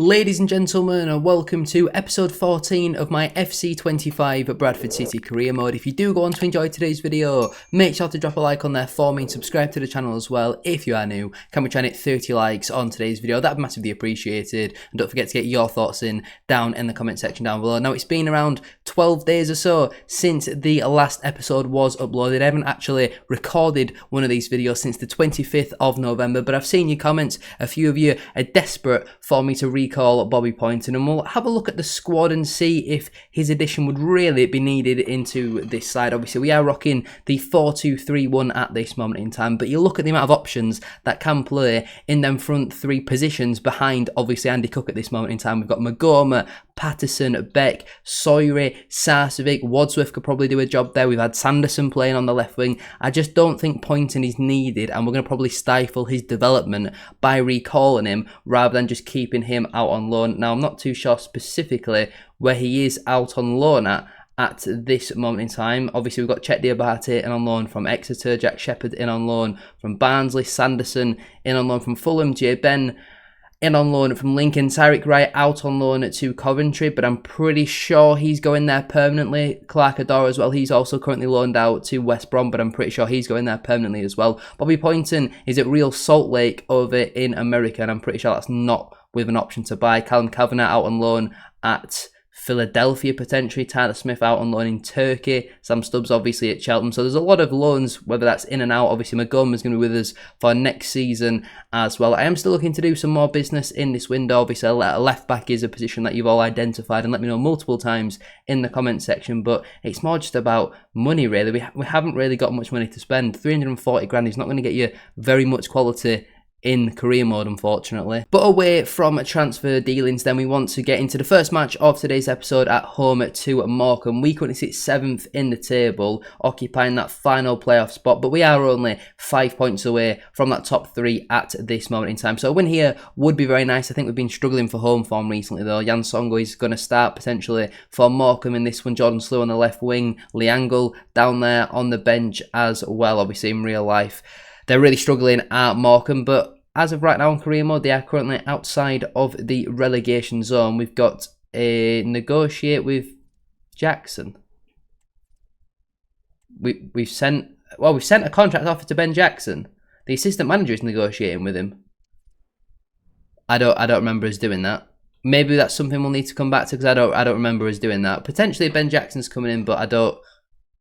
Ladies and gentlemen, and welcome to episode 14 of my FC25 Bradford City career mode. If you do go on to enjoy today's video, make sure to drop a like on there for me and subscribe to the channel as well if you are new. Can we try and hit 30 likes on today's video? That'd be massively appreciated. And don't forget to get your thoughts in down in the comment section down below. Now, it's been around 12 days or so since the last episode was uploaded. I haven't actually recorded one of these videos since the 25th of November, but I've seen your comments. A few of you are desperate for me to recall Bobby Poynton, and we'll have a look at the squad and see if his addition would really be needed into this side. Obviously, we are rocking the 4-2-3-1 at this moment in time, but you look at the amount of options that can play in them front three positions behind, obviously, Andy Cook at this moment in time. We've got Morecambe, Patterson, Beck, Sawyer, Sarcevic, Wadsworth could probably do a job there. We've had Sanderson playing on the left wing. I just don't think Poynton is needed, and we're going to probably stifle his development by recalling him rather than just keeping him out on loan. Now, I'm not too sure specifically where he is out on loan at this moment in time. Obviously, we've got Chet Diabate in on loan from Exeter, Jack Shepherd in on loan from Barnsley, Sanderson in on loan from Fulham, Jay Ben in on loan from Lincoln, Tyreek Wright out on loan to Coventry, but I'm pretty sure he's going there permanently. Clark Adore as well, he's also currently loaned out to West Brom, but I'm pretty sure he's going there permanently as well. Bobby Poynton is at Real Salt Lake over in America, and I'm pretty sure that's not with an option to buy. Callum Kavanagh out on loan at Philadelphia potentially, Tyler Smith out on loan in Turkey, Sam Stubbs obviously at Cheltenham. So there's a lot of loans, whether that's in and out. Obviously Morecambe is going to be with us for next season as well. I am still looking to do some more business in this window. Obviously a left back is a position that you've all identified and let me know multiple times in the comment section, but it's more just about money really. We haven't really got much money to spend. 340 grand is not going to get you very much quality in career mode, unfortunately. But away from transfer dealings, then we want to get into the first match of today's episode at home to Morecambe. We currently sit 7th in the table, occupying that final playoff spot, but we are only 5 points away from that top 3 at this moment in time. So a win here would be very nice. I think we've been struggling for home form recently though. Jan Songo is going to start potentially for Morecambe in this one. Jordan Slew on the left wing, Liangle down there on the bench as well. Obviously in real life they're really struggling at Morecambe, but as of right now in career mode, they are currently outside of the relegation zone. We've got a negotiate with Jackson. We've sent a contract offer to Ben Jackson. The assistant manager is negotiating with him. I don't remember us doing that. Maybe that's something we'll need to come back to because I don't remember us doing that. Potentially Ben Jackson's coming in, but I don't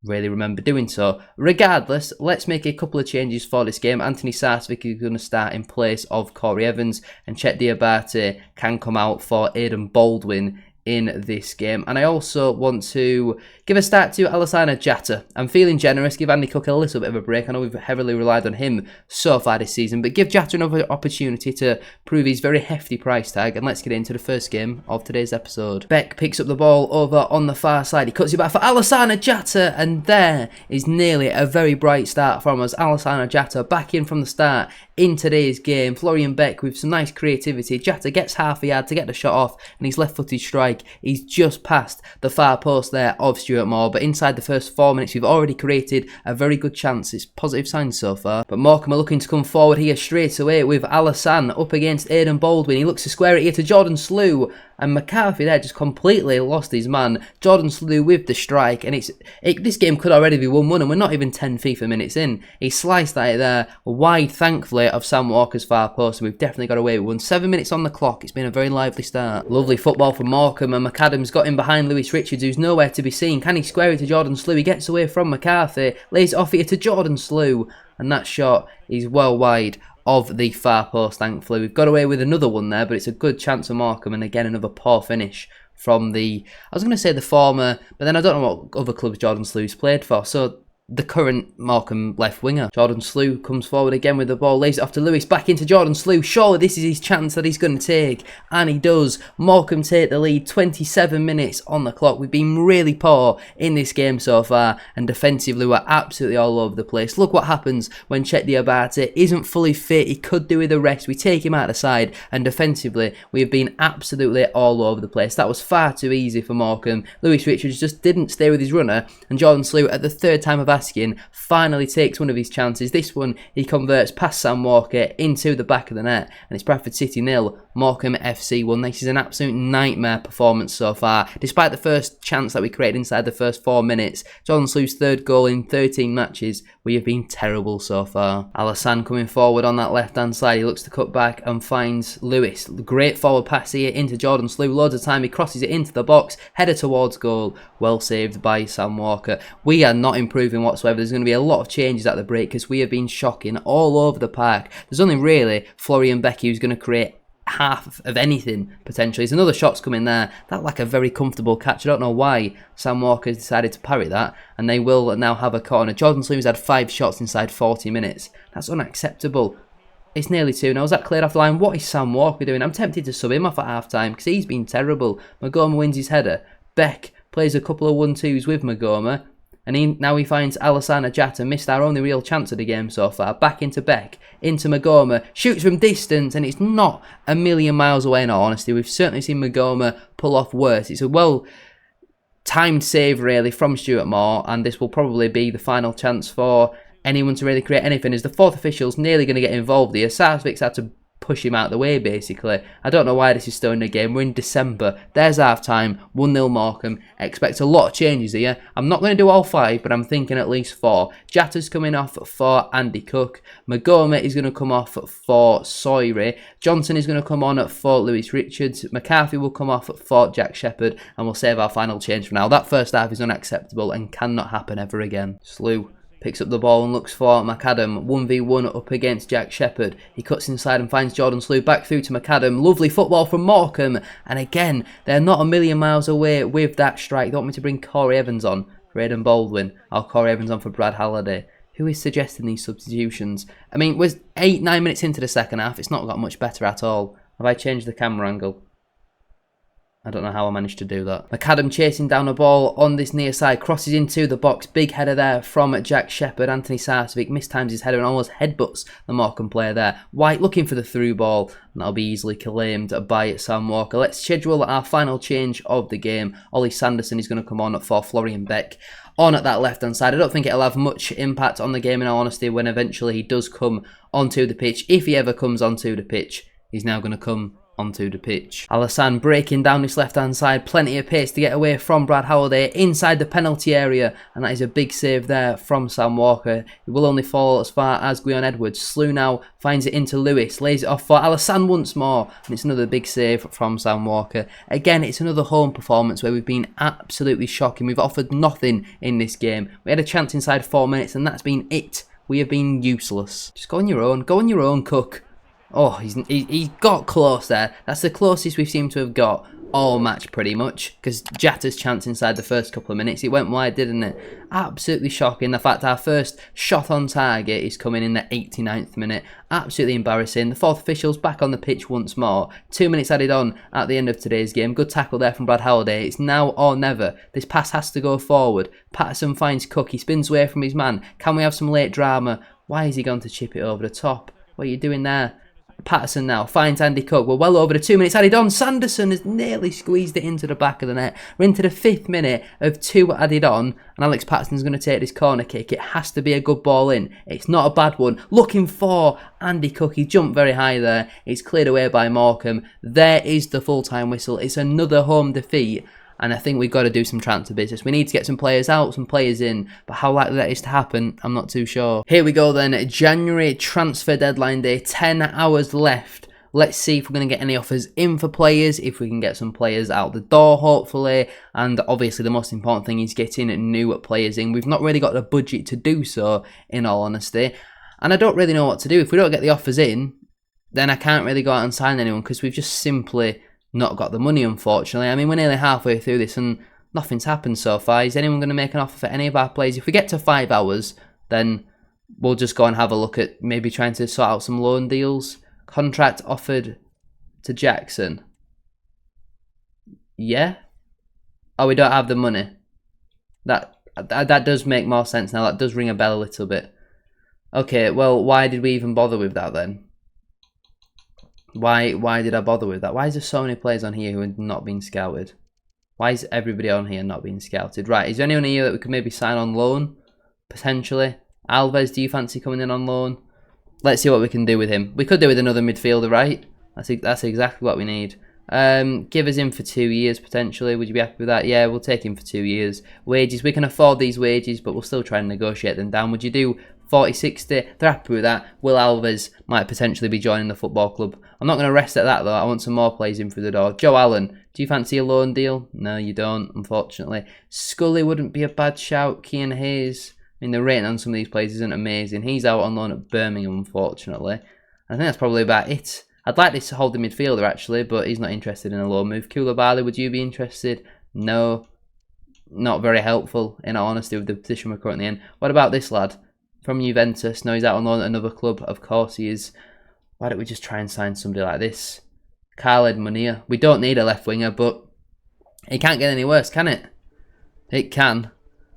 really remember doing so. Regardless, let's make a couple of changes for this game. Anthony Sarcevic is going to start in place of Corey Evans, and Chet Diabate can come out for Aidan Baldwin in this game. And I also want to give a start to Alassana Jatta. I'm feeling generous, give Andy Cook a little bit of a break. I know we've heavily relied on him so far this season, but give Jatta another opportunity to prove his very hefty price tag. And let's get into the first game of today's episode. Beck picks up the ball over on the far side. He cuts it back for Alassana Jatta, and there is nearly a very bright start from us. Alassana Jatta back in from the start in today's game. Florian Beck with some nice creativity. Jatta gets half a yard to get the shot off, and his left-footed strike, he's just past the far post there of Stuart Moore, but inside the first 4 minutes we've already created a very good chance. It's positive signs so far. But Morecambe are looking to come forward here straight away with Alassane up against Aidan Baldwin. He looks to square it here to Jordan Slew, and McCarthy there just completely lost his man. Jordan Slew with the strike, and this game could already be 1-1, and we're not even 10 FIFA minutes in. He sliced at it there wide, thankfully, of Sam Walker's far post, and we've definitely got away with 1. 7 minutes on the clock. It's been a very lively start. Lovely football from Morecambe, and McAdams got in behind Lewis Richards, who's nowhere to be seen. Can he square it to Jordan Slew? He gets away from McCarthy, lays it off here to Jordan Slew, and that shot is well wide of the far post, thankfully. We've got away with another one there, but it's a good chance for Morecambe, and again another poor finish from I was going to say the former, but then I don't know what other clubs Jordan Slew's played for, so the current Morecambe left winger. Jordan Slew comes forward again with the ball, lays it off to Lewis, back into Jordan Slew. Surely this is his chance that he's going to take, and he does. Morecambe take the lead, 27 minutes on the clock. We've been really poor in this game so far, and defensively we're absolutely all over the place. Look what happens when Chet Diabate isn't fully fit. He could do with a rest. We take him out of the side, and defensively we have been absolutely all over the place. That was far too easy for Morecambe. Lewis Richards just didn't stay with his runner, and Jordan Slew, at the third time of asking, finally takes one of his chances. This one he converts past Sam Walker into the back of the net, and it's Bradford City 0, Morecambe FC won. This is an absolute nightmare performance so far. Despite the first chance that we created inside the first 4 minutes, Jordan Slew's third goal in 13 matches, we have been terrible so far. Alassane coming forward on that left-hand side. He looks to cut back and finds Lewis. Great forward pass here into Jordan Slew. Loads of time. He crosses it into the box. Header towards goal. Well saved by Sam Walker. We are not improving whatsoever. There's going to be a lot of changes at the break because we have been shocking all over the park. There's only really Florian Becky who's going to create half of anything potentially. There's another shot's coming there. That like a very comfortable catch. I don't know why Sam Walker has decided to parry that, and they will now have a corner. Jordan Slew's had 5 shots inside 40 minutes. That's unacceptable. It's nearly 2 now. Is that cleared off the line? What is Sam Walker doing? I'm tempted to sub him off at half time because he's been terrible. Magoma wins his header. Beck plays a couple of 1-2s with Magoma. And now he finds Alassane Ajata, missed our only real chance of the game so far. Back into Beck, into Magoma, shoots from distance, and it's not a million miles away in all honesty. We've certainly seen Magoma pull off worse. It's a well-timed save really from Stuart Moore, and this will probably be the final chance for anyone to really create anything, as the fourth official's nearly going to get involved here. Sarcevic's had to push him out of the way basically. I don't know why this is still in the game. We're in December. There's half time. 1-0 Morecambe. Expect a lot of changes here. I'm not going to do all 5, but I'm thinking at least 4. Jata's coming off for Andy Cook. Magoma is going to come off for Soire. Johnson is going to come on for Lewis Richards. McCarthy will come off for Jack Shepherd, and we'll save our final change for now. That first half is unacceptable and cannot happen ever again. Slew picks up the ball and looks for McAdam. 1v1 up against Jack Shepherd. He cuts inside and finds Jordan Slew. Back through to McAdam. Lovely football from Morecambe. And again, they're not a million miles away with that strike. They want me to bring Corey Evans on for Aidan Baldwin. Or Corey Evans on for Brad Halliday. Who is suggesting these substitutions? I mean, we're 8-9 minutes into the second half. It's not got much better at all. Have I changed the camera angle? I don't know how I managed to do that. McAdam chasing down a ball on this near side. Crosses into the box. Big header there from Jack Shepherd. Anthony Sarcevic mistimes his header and almost headbutts the Morecambe player there. White looking for the through ball. And that'll be easily claimed by Sam Walker. Let's schedule our final change of the game. Ollie Sanderson is going to come on for Florian Beck on at that left hand side. I don't think it'll have much impact on the game in all honesty when eventually he does come onto the pitch. If he ever comes onto the pitch, he's now going to come onto the pitch. Alassane breaking down this left hand side, plenty of pace to get away from Brad Halliday inside the penalty area, and that is a big save there from Sam Walker. It will only fall as far as Gwion Edwards. Slew now finds it into Lewis, lays it off for Alassane once more, and it's another big save from Sam Walker. Again, it's another home performance where we've been absolutely shocking. We've offered nothing in this game. We had a chance inside 4 minutes and that's been it. We have been useless. Just go on your own, Cook. Oh, he got close there. That's the closest we seem to have got all match pretty much, because Jata's chance inside the first couple of minutes, it went wide, didn't it? Absolutely shocking. The fact our first shot on target is coming in the 89th minute. Absolutely embarrassing. The fourth official's back on the pitch once more. 2 minutes added on at the end of today's game. Good tackle there from Brad Halliday. It's now or never. This pass has to go forward. Patterson finds Cook. He spins away from his man. Can we have some late drama? Why has he gone to chip it over the top? What are you doing there? Patterson now finds Andy Cook. We're well over the 2 minutes added on. Sanderson has nearly squeezed it into the back of the net. We're into the 5th minute of 2 added on, and Alex Patterson's going to take this corner kick. It has to be a good ball in. It's not a bad one. Looking for Andy Cook. He jumped very high there. It's cleared away by Morecambe. There is the full-time whistle. It's another home defeat. And I think we've got to do some transfer business. We need to get some players out, some players in. But how likely that is to happen, I'm not too sure. Here we go then. January transfer deadline day. 10 hours left. Let's see if we're going to get any offers in for players. If we can get some players out the door, hopefully. And obviously the most important thing is getting new players in. We've not really got the budget to do so, in all honesty. And I don't really know what to do. If we don't get the offers in, then I can't really go out and sign anyone, because we've just simply not got the money, unfortunately. I mean, we're nearly halfway through this and nothing's happened so far. Is anyone going to make an offer for any of our players? If we get to 5 hours, then we'll just go and have a look at maybe trying to sort out some loan deals. Contract offered to Jackson. Yeah? Oh, we don't have the money. That does make more sense now. That does ring a bell a little bit. Okay, well, why did we even bother with that then? Why did I bother with that? Why is there so many players on here who have not been scouted? Why is everybody on here not being scouted? Right, is there anyone here that we could maybe sign on loan? Potentially. Alves, do you fancy coming in on loan? Let's see what we can do with him. We could do with another midfielder, right? That's exactly what we need. Give us him for 2 years potentially. Would you be happy with that? Yeah, we'll take him for 2 years. Wages, we can afford these wages, but we'll still try and negotiate them down. Would you do 40, 60? They're happy with that. Will Alves might potentially be joining the football club. I'm not going to rest at that though. I want some more players in through the door. Joe Allen, do you fancy a loan deal? No, you don't, unfortunately. Scully wouldn't be a bad shout. Kean Hayes, I mean, the rating on some of these players isn't amazing. He's out on loan at Birmingham, unfortunately. I think that's probably about it. I'd like this holding midfielder actually, but he's not interested in a loan move. Koulibaly, would you be interested? No. Not very helpful, in all honesty, with the position we're currently in. What about this lad from Juventus? No, he's out on loan at another club. Of course he is. Why don't we just try and sign somebody like this? Khaled Munir. We don't need a left winger, but it can't get any worse, can it? It can.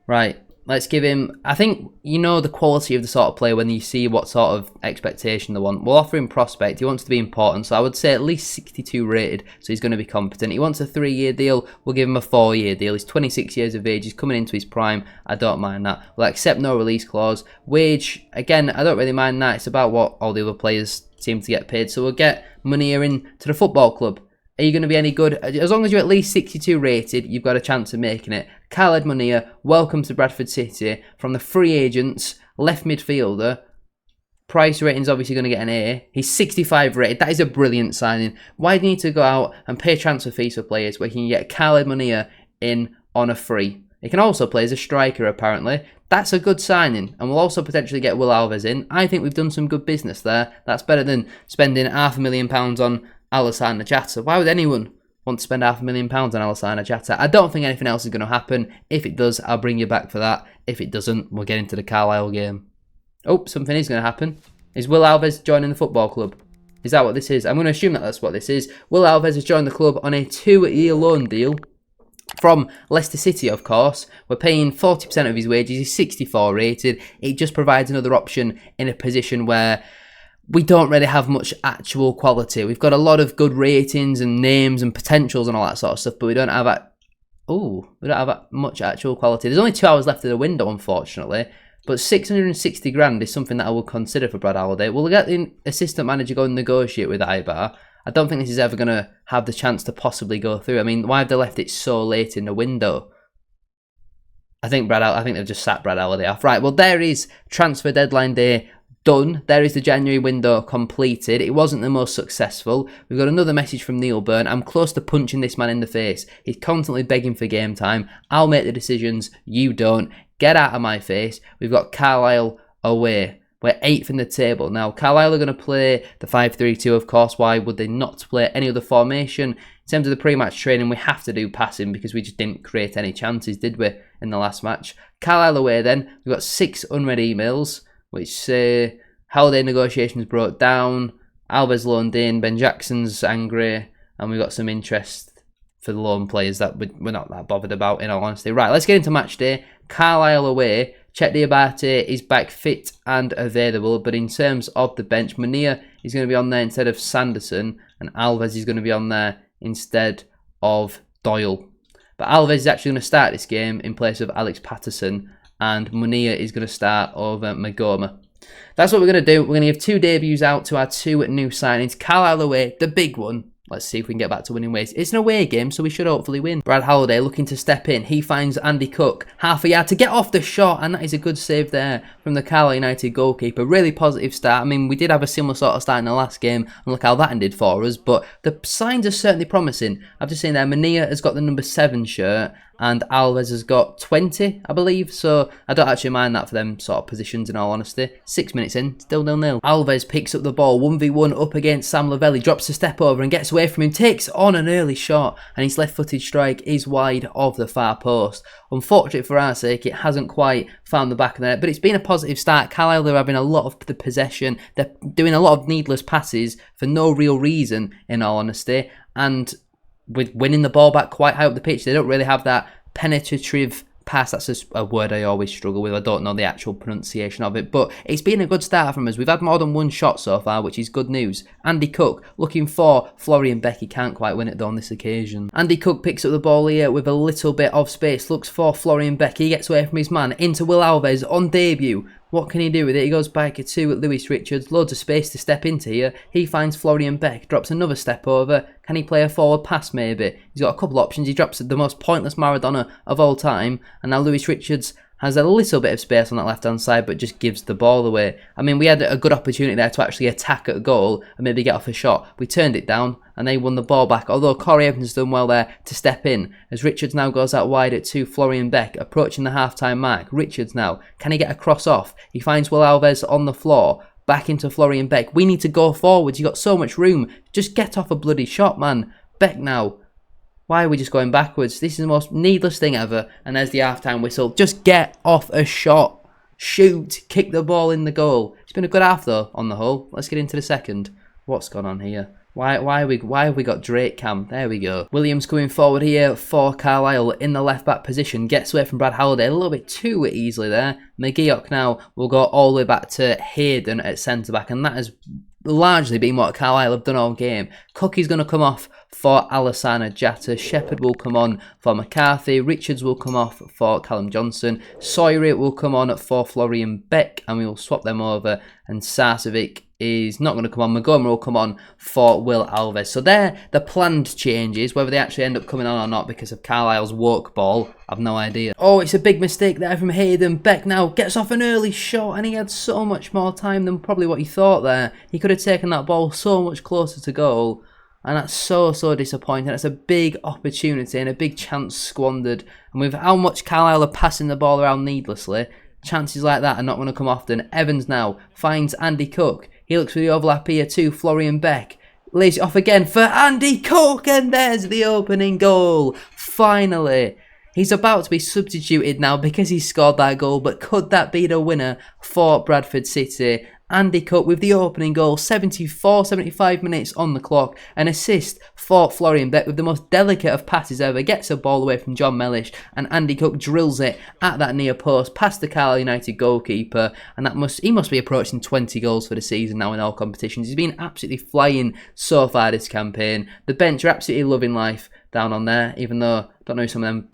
Right. Let's give him, I think, you know the quality of the sort of player when you see what sort of expectation they want. We'll offer him prospect. He wants to be important, so I would say at least 62 rated, so he's going to be competent. He wants a 3-year deal. We'll give him a 4-year deal. He's 26 years of age. He's coming into his prime. I don't mind that. We'll accept no release clause. Wage, again, I don't really mind that. It's about what all the other players seem to get paid. So we'll get Munir in to the football club. Are you going to be any good? As long as you're at least 62 rated, you've got a chance of making it. Khaled Munir, welcome to Bradford City. From the free agents, left midfielder. Price rating's obviously going to get an A. He's 65 rated. That is a brilliant signing. Why do you need to go out and pay transfer fees for players where you can get Khaled Munir in on a free? He can also play as a striker, apparently. That's a good signing. And we'll also potentially get Will Alves in. I think we've done some good business there. That's better than spending £500,000 on Alassane Ajata. Why would anyone want to spend £500,000 on Alassane Ajata? I don't think anything else is going to happen. If it does, I'll bring you back for that. If it doesn't, we'll get into the Carlisle game. Oh, something is going to happen. Is Will Alves joining the football club? Is that what this is? I'm going to assume that that's what this is. Will Alves has joined the club on a 2-year loan deal from Leicester City, of course. We're paying 40% of his wages. He's 64 rated. It just provides another option in a position where we don't really have much actual quality. We've got a lot of good ratings and names and potentials and all that sort of stuff, but we don't have much actual quality. There's only 2 hours left of the window, unfortunately, but 660 grand is something that I will consider for Brad Halliday. We'll get the assistant manager go and negotiate with Ibar. I don't think this is ever going to have the chance to possibly go through. I mean, why have they left it so late in the window? I think they've just sat Brad Halliday off. Right, well, there is transfer deadline day done. There is the January window completed. It wasn't the most successful. We've got another message from Neil Byrne. I'm close to punching this man in the face. He's constantly begging for game time. I'll make the decisions. You don't. Get out of my face. We've got Carlisle away. We're 8th in the table. Now, Carlisle are going to play the 5-3-2, of course. Why would they not play any other formation? In terms of the pre-match training, we have to do passing because we just didn't create any chances, did we, in the last match? Carlisle away then. We've got 6 unread emails, which say holiday negotiations broke down, Alves loaned in, Ben Jackson's angry, and we've got some interest for the loan players that we're not that bothered about, in all honesty. Right, let's get into match day. Carlisle away. Chet Diabate is back fit and available, but in terms of the bench, Munir is going to be on there instead of Sanderson, and Alves is going to be on there instead of Doyle. But Alves is actually going to start this game in place of Alex Patterson, and Munir is going to start over Magoma. That's what we're going to do. We're going to give 2 debuts out to our 2 new signings. Carlisle away, the big one. Let's see if we can get back to winning ways. It's an away game, so we should hopefully win. Brad Halliday looking to step in. He finds Andy Cook half a yard to get off the shot, and that is a good save there from the Carlisle United goalkeeper. Really positive start. I mean, we did have a similar sort of start in the last game, and look how that ended for us, but the signs are certainly promising. I've just seen there, Munir has got the number 7 shirt, and Alves has got 20, I believe, so I don't actually mind that for them sort of positions, in all honesty. 6 minutes in, still 0-0. Alves picks up the ball, 1v1 up against Sam Lavelli, drops a step over and gets away from him, takes on an early shot, and his left-footed strike is wide of the far post. Unfortunately for our sake, it hasn't quite found the back of the net, but it's been a positive start. Carlisle are having a lot of the possession, they're doing a lot of needless passes for no real reason, in all honesty, and with winning the ball back quite high up the pitch, they don't really have that penetrative pass. That's just a word I always struggle with. I don't know the actual pronunciation of it, but it's been a good start from us. We've had more than 1 shot so far, which is good news. Andy Cook looking for Florian Beck. He can't quite win it though on this occasion. Andy Cook picks up the ball here with a little bit of space, looks for Florian Beck. He gets away from his man into Will Alves on debut. What can he do with it? He goes back to Lewis Richards. Loads of space to step into here. He finds Florian Beck. Drops another step over. Can he play a forward pass maybe? He's got a couple options. He drops the most pointless Maradona of all time. And now Lewis Richards has a little bit of space on that left-hand side, but just gives the ball away. I mean, we had a good opportunity there to actually attack at goal and maybe get off a shot. We turned it down, and they won the ball back. Although Corey Evans has done well there to step in, as Richards now goes out wide at Florian Beck, approaching the half-time mark. Richards now, can he get a cross off? He finds Will Alves on the floor. Back into Florian Beck. We need to go forwards. You've got so much room. Just get off a bloody shot, man. Beck now. Why are we just going backwards? This is the most needless thing ever. And there's the half-time whistle. Just get off a shot. Shoot. Kick the ball in the goal. It's been a good half, though, on the whole. Let's get into the second. What's gone on here? Why have we got Drake Cam? There we go. Williams coming forward here for Carlisle in the left-back position. Gets away from Brad Halliday a little bit too easily there. McGeoch now will go all the way back to Hayden at centre-back. And that has largely been what Carlisle have done all game. Cookie's going to come off for Alassana Jatta. Shepherd will come on for McCarthy. Richards will come off for Callum Johnson. Sawyer will come on for Florian Beck, and we will swap them over. And Sarcevic is not going to come on. Montgomery will come on for Will Alves. So they're the planned changes. Whether they actually end up coming on or not because of Carlisle's woke ball, I've no idea. Oh, it's a big mistake there from Hayden. Beck now gets off an early shot, and he had so much more time than probably what he thought there. He could have taken that ball so much closer to goal. And that's so disappointing. That's a big opportunity and a big chance squandered. And with how much Carlisle are passing the ball around needlessly, chances like that are not going to come often. Evans now finds Andy Cook. He looks for the overlap here to Florian Beck. Lays it off again for Andy Cook. And there's the opening goal. Finally. He's about to be substituted now because he scored that goal. But could that be the winner for Bradford City? Andy Cook with the opening goal, 75 minutes on the clock. An assist for Florian Beck with the most delicate of passes ever. Gets a ball away from John Mellish, and Andy Cook drills it at that near post past the Carlisle United goalkeeper. And he must be approaching 20 goals for the season now in all competitions. He's been absolutely flying so far this campaign. The bench are absolutely loving life down on there, even though I don't know who some of them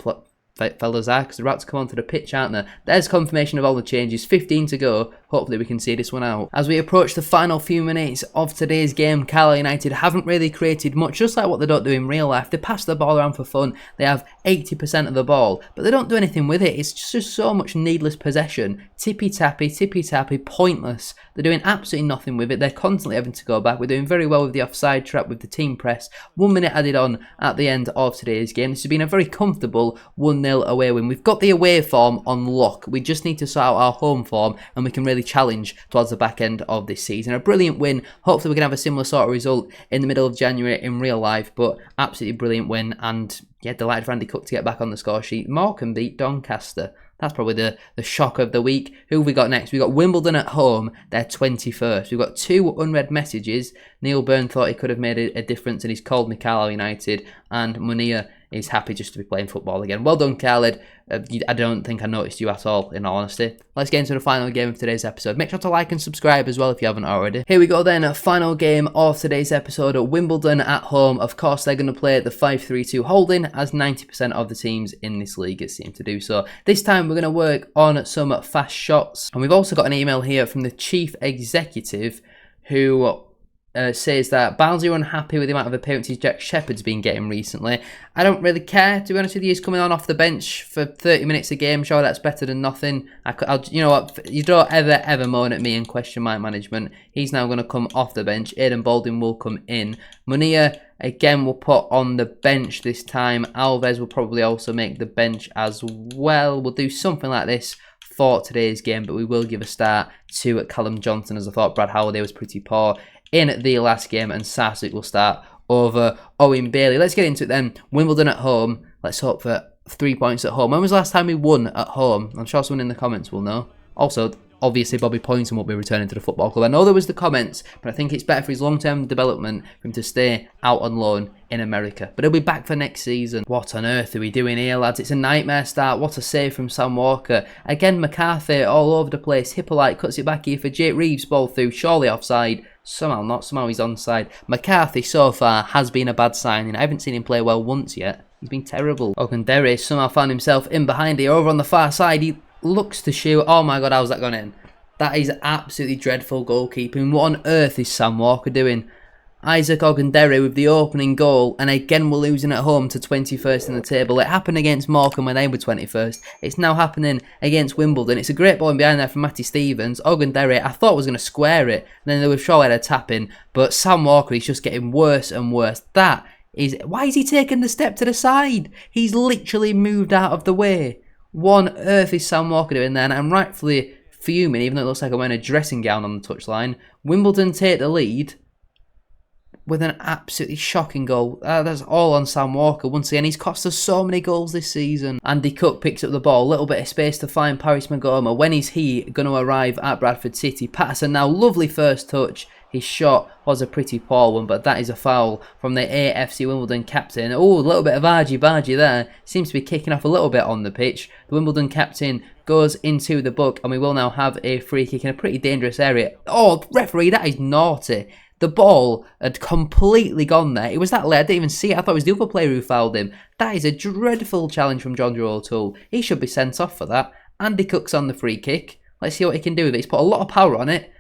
fellas are, because they're about to come onto the pitch, aren't they? There's confirmation of all the changes. 15 to go. Hopefully we can see this one out. As we approach the final few minutes of today's game, Carlisle United haven't really created much, just like what they don't do in real life. They pass the ball around for fun. They have 80% of the ball, but they don't do anything with it. It's just so much needless possession. Tippy-tappy, pointless. They're doing absolutely nothing with it. They're constantly having to go back. We're doing very well with the offside trap, with the team press. 1 minute added on at the end of today's game. This has been a very comfortable 1-0 away win. We've got the away form on lock. We just need to sort out our home form, and we can really challenge towards the back end of this season. A brilliant win. Hopefully we can have a similar sort of result in the middle of January in real life, but absolutely brilliant win. And yeah, delighted for Andy Cook to get back on the score sheet. Morecambe beat Doncaster. That's probably the shock of the week. Who have we got next? We've got Wimbledon at home. They're 21st. We've got 2 unread messages. Neil Byrne thought he could have made a difference, and he's called me Carlisle United. And Munir is happy just to be playing football again. Well done, Khaled. I don't think I noticed you at all, in all honesty. Let's get into the final game of today's episode. Make sure to like and subscribe as well if you haven't already. Here we go then, final game of today's episode at Wimbledon at home. Of course, they're going to play the 5-3-2 holding, as 90% of the teams in this league seem to do so. This time we're going to work on some fast shots. And we've also got an email here from the chief executive who says that Barnsley are unhappy with the amount of appearances Jack Shepherd's been getting recently. I don't really care, to be honest with you. He's coming on off the bench for 30 minutes a game. Sure, that's better than nothing. You know what? You don't ever moan at me and question my management. He's now going to come off the bench. Aidan Baldwin will come in. Munir, again, will put on the bench this time. Alves will probably also make the bench as well. We'll do something like this for today's game, but we will give a start to Callum Johnson, as I thought Brad Halliday was pretty poor in the last game, and Sarsic will start over Owen Bailey. Let's get into it then. Wimbledon at home. Let's hope for 3 points at home. When was the last time we won at home? I'm sure someone in the comments will know. Also, obviously Bobby Poynton won't be returning to the football club. I know there was the comments, but I think it's better for his long-term development for him to stay out on loan in America. But he'll be back for next season. What on earth are we doing here, lads? It's a nightmare start. What a save from Sam Walker. Again, McCarthy all over the place. Hippolyte cuts it back here for Jake Reeves. Ball through. Surely offside. Somehow not. Somehow he's onside. McCarthy so far has been a bad signing. I haven't seen him play well once yet. He's been terrible. Okundere somehow found himself in behind here. Over on the far side. He looks to shoot. Oh my god, how's that gone in? That is absolutely dreadful goalkeeping. What on earth is Sam Walker doing? Isaac Ogundere with the opening goal, and again we're losing at home to 21st in the table. It happened against Morecambe when they were 21st. It's now happening against Wimbledon. It's a great ball in behind there from Matty Stevens. Ogundere, I thought was going to square it, and then they were sure had a tap in, but Sam Walker is just getting worse and worse. Why is he taking the step to the side? He's literally moved out of the way. What on earth is Sam Walker doing there? And I'm rightfully fuming, even though it looks like I'm wearing a dressing gown on the touchline. Wimbledon take the lead with an absolutely shocking goal. That's all on Sam Walker once again. He's cost us so many goals this season. Andy Cook picks up the ball, a little bit of space to find Paris Magoma. When is he going to arrive at Bradford City? Patterson now, lovely first touch. His shot was a pretty poor one, but that is a foul from the EAFC Wimbledon captain. Oh, a little bit of argy-bargy there. Seems to be kicking off a little bit on the pitch. The Wimbledon captain goes into the book, and we will now have a free kick in a pretty dangerous area. Oh, referee, that is naughty. The ball had completely gone there. It was that late, I didn't even see it. I thought it was the other player who fouled him. That is a dreadful challenge from John Joe O'Toole. He should be sent off for that. Andy Cook's on the free kick. Let's see what he can do with it. He's put a lot of power on it,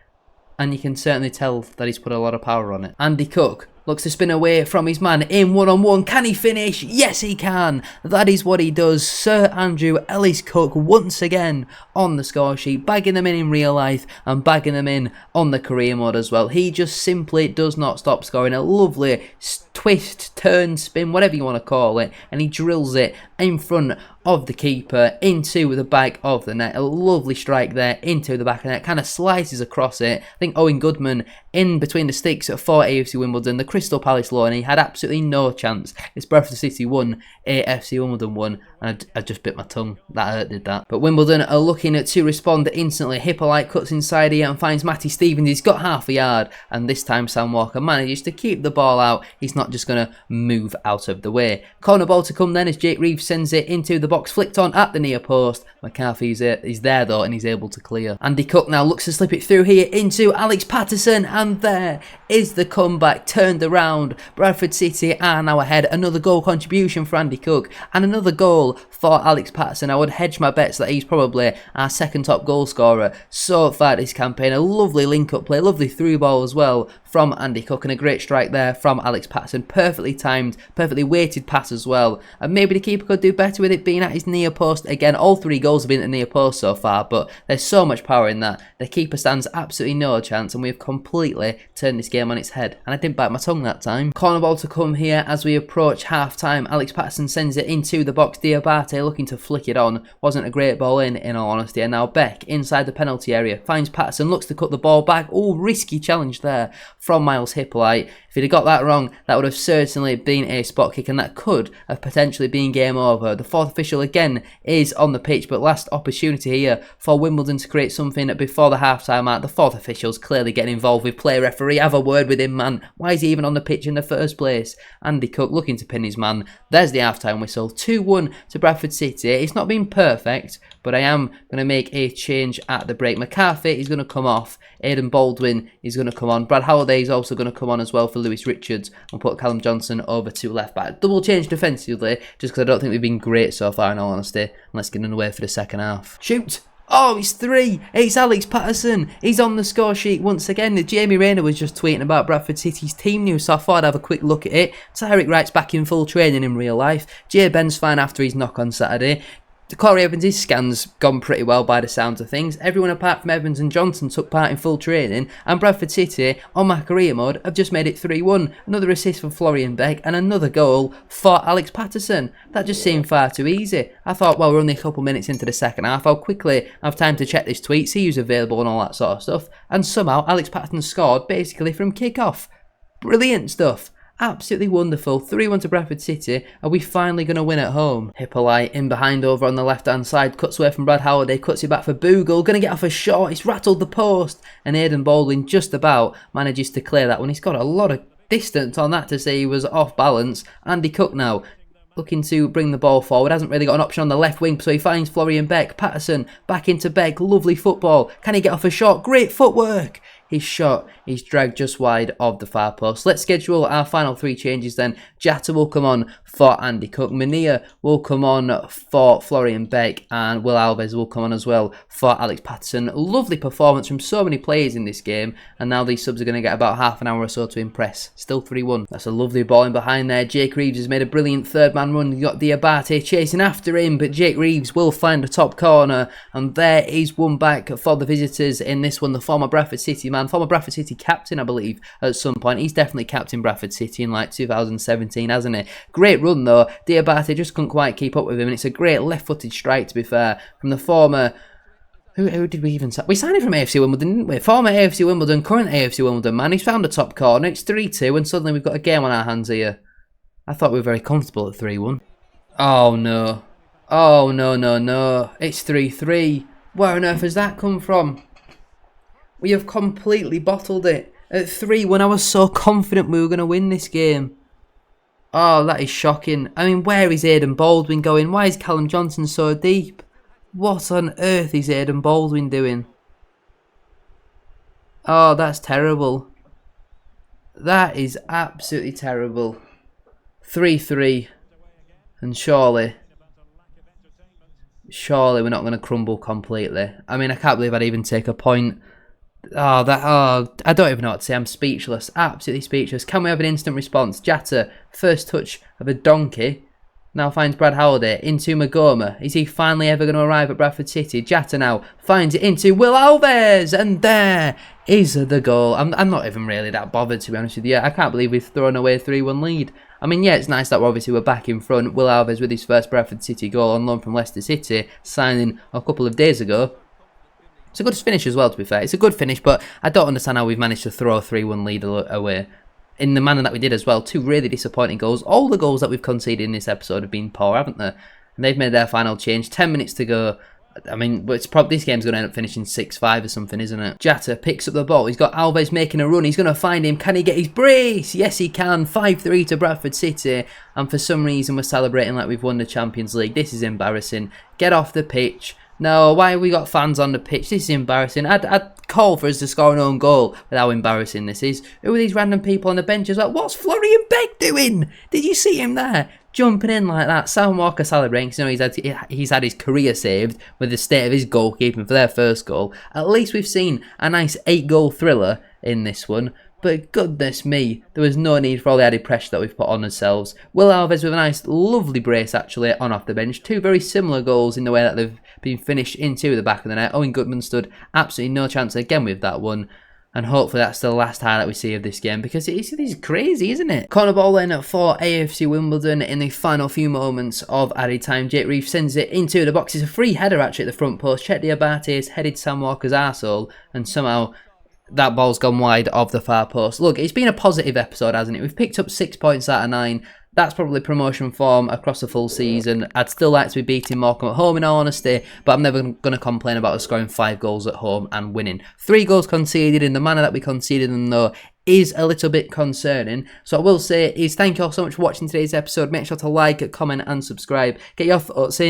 and you can certainly tell that he's put a lot of power on it. Andy Cook looks to spin away from his man in one-on-one. Can he finish? Yes, he can. That is what he does. Sir Andrew Ellis Cook once again on the score sheet, bagging them in real life and bagging them in on the career mode as well. He just simply does not stop scoring. A lovely twist, turn, spin, whatever you want to call it, and he drills it in front of the keeper into the back of the net. A lovely strike there into the back of the net, kind of slices across it. I think Owen Goodman in between the sticks for AFC Wimbledon, the Crystal Palace law, and he had absolutely no chance. It's Bradford City 1, AFC Wimbledon 1, and I just bit my tongue. That hurt, did that. But Wimbledon are looking to respond instantly. Hippolyte cuts inside here and finds Matty Stevens. He's got half a yard, and this time Sam Walker manages to keep the ball out. He's not just going to move out of the way. Corner ball to come then as Jake Reeves sends it into the box, flicked on at the near post. McCarthy's there though, and he's able to clear. Andy Cook now looks to slip it through here into Alex Patterson, and there is the comeback turned around. Bradford City are now ahead. Another goal contribution for Andy Cook and another goal for Alex Patterson. I would hedge my bets that he's probably our second top goal scorer so far this campaign. A lovely link-up play, lovely through ball as well from Andy Cook, and a great strike there from Alex Patterson. Perfectly timed, perfectly weighted pass as well. And maybe the keeper could do better with it being at his near post. Again, all three goals have been at the near post so far, but there's so much power in that. The keeper stands absolutely no chance, and we've completely turned this game on its head. And I didn't bite my tongue that time. Corner ball to come here as we approach half-time. Alex Patterson sends it into the box. Diabate looking to flick it on. Wasn't a great ball in all honesty. And now Beck inside the penalty area. Finds Patterson, looks to cut the ball back. Oh, risky challenge there from Miles Hippolyte. If he'd have got that wrong, that would have certainly been a spot kick, and that could have potentially been game over. The fourth official again is on the pitch, but last opportunity here for Wimbledon to create something before the half-time mark. The fourth official's clearly getting involved with play. Referee, have a word with him, man. Why is he even on the pitch in the first place? Andy Cook looking to pin his man. There's the half-time whistle. 2-1 to Bradford City. It's not been perfect, but I am going to make a change at the break. McCarthy is going to come off. Aidan Baldwin is going to come on. Brad Halliday is also going to come on as well for Lewis Richards, and put Callum Johnson over to left back. Double change defensively, just because I don't think we've been great so far in all honesty. And let's get underway for the second half. Shoot! Oh, it's 3. It's Alex Patterson. He's on the score sheet once again. Jamie Rayner was just tweeting about Bradford City's team news, so I thought I'd have a quick look at it. Tyrick Wright's back in full training in real life. Jay Ben's fine after his knock on Saturday. Corey Evans' scan's gone pretty well by the sounds of things. Everyone apart from Evans and Johnson took part in full training, and Bradford City, on my career mode, have just made it 3-1. Another assist for Florian Beck and another goal for Alex Patterson. That just seemed far too easy. I thought, well, we're only a couple minutes into the second half. I'll quickly have time to check this tweet, see who's available and all that sort of stuff. And somehow Alex Patterson scored basically from kick-off. Brilliant stuff. Absolutely wonderful. 3-1 to Bradford City. Are we finally going to win at home? Hippolyte in behind over on the left-hand side. Cuts away from Brad Halliday. Cuts it back for Bogle. Going to get off a shot. It's rattled the post. And Aidan Baldwin just about manages to clear that one. He's got a lot of distance on that to say he was off balance. Andy Cook now looking to bring the ball forward. Hasn't really got an option on the left wing, so he finds Florian Beck. Patterson back into Beck. Lovely football. Can he get off a shot? Great footwork. his shot is dragged just wide of the far post. Let's schedule our final 3 changes then. Jatta will come on for Andy Cook, Mania will come on for Florian Beck, and Will Alves will come on as well for Alex Patterson. Lovely performance from so many players in this game, and now these subs are going to get about half an hour or so to impress. Still 3-1. That's a lovely ball in behind there. Jake Reeves has made a brilliant third man run. You got Diabate chasing after him, but Jake Reeves will find the top corner, and there is one back for the visitors in this one. The former Bradford City man, former Bradford City captain, I believe, at some point. He's definitely captained Bradford City in like 2017, hasn't he? Great run though. Diabate just couldn't quite keep up with him, and it's a great left-footed strike, to be fair, from the former... Who did we even sign? We signed him from AFC Wimbledon, didn't we? Former AFC Wimbledon, current AFC Wimbledon man. He's found the top corner. It's 3-2, and suddenly we've got a game on our hands here. I thought we were very comfortable at 3-1. Oh, no. Oh, no, no, no. It's 3-3. Where on earth has that come from? We have completely bottled it. At 3-1, I was so confident we were going to win this game. Oh, that is shocking. I mean, where is Aidan Baldwin going? Why is Callum Johnson so deep? What on earth is Aidan Baldwin doing? Oh, that's terrible. That is absolutely terrible. 3-3. And surely we're not going to crumble completely. I mean, I can't believe I'd even take a point. I don't even know what to say. I'm speechless. Absolutely speechless. Can we have an instant response? Jatta, first touch of a donkey. Now finds Brad Halliday into Magoma. Is he finally ever going to arrive at Bradford City? Jatta now finds it into Will Alves, and there is the goal. I'm not even really that bothered, to be honest with you. I can't believe we've thrown away a 3-1 lead. I mean, yeah, it's nice that we're back in front. Will Alves with his first Bradford City goal on loan from Leicester City, signing a couple of days ago. It's a good finish as well, to be fair. It's a good finish, but I don't understand how we've managed to throw a 3-1 lead away in the manner that we did as well. 2 really disappointing goals. All the goals that we've conceded in this episode have been poor, haven't they? And they've made their final change. 10 minutes to go. I mean, but this game's going to end up finishing 6-5 or something, isn't it? Jatta picks up the ball. He's got Alves making a run. He's going to find him. Can he get his brace? Yes, he can. 5-3 to Bradford City. And for some reason, we're celebrating like we've won the Champions League. This is embarrassing. Get off the pitch. No, why have we got fans on the pitch? This is embarrassing. I'd call for us to score an own goal with how embarrassing this is. Who are these random people on the bench as well? What's Florian Beck doing? Did you see him there? Jumping in like that. Sam Walker celebrating, because you know he's had his career saved with the state of his goalkeeping for their first goal. At least we've seen a nice 8-goal thriller in this one. But goodness me, there was no need for all the added pressure that we've put on ourselves. Will Alves with a nice, lovely brace actually on off the bench. 2 very similar goals in the way that they've been finished into the back of the net. Owen Goodman stood absolutely no chance again with that one. And hopefully that's the last highlight we see of this game, because it is crazy, isn't it? Corner ball in for AFC Wimbledon in the final few moments of added time. Jake Reeves sends it into the box. It's a free header actually at the front post. Chet Diabate has headed Sam Walker's arsehole, and somehow that ball's gone wide of the far post. Look, it's been a positive episode, hasn't it? We've picked up 6 points out of 9. That's probably promotion form across the full season. I'd still like to be beating Morecambe at home, in all honesty, but I'm never going to complain about us scoring 5 goals at home and winning. 3 goals conceded in the manner that we conceded them, though, is a little bit concerning. So I will say is thank you all so much for watching today's episode. Make sure to like, comment and subscribe. Get your thoughts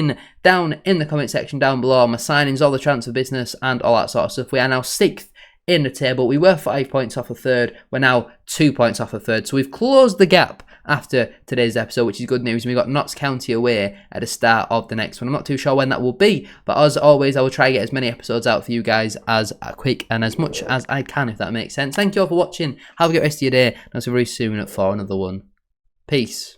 down in the comment section down below. My signings, all the transfer business and all that sort of stuff. We are now 6th in the table. We were 5 points off a third. We're now 2 points off a third. So we've closed the gap after today's episode, which is good news. We've got Notts County away at the start of the next one. I'm not too sure when that will be, but as always, I will try to get as many episodes out for you guys as quick and as much as I can, if that makes sense. Thank you all for watching. Have a good rest of your day, and I'll see you very soon for another one. Peace.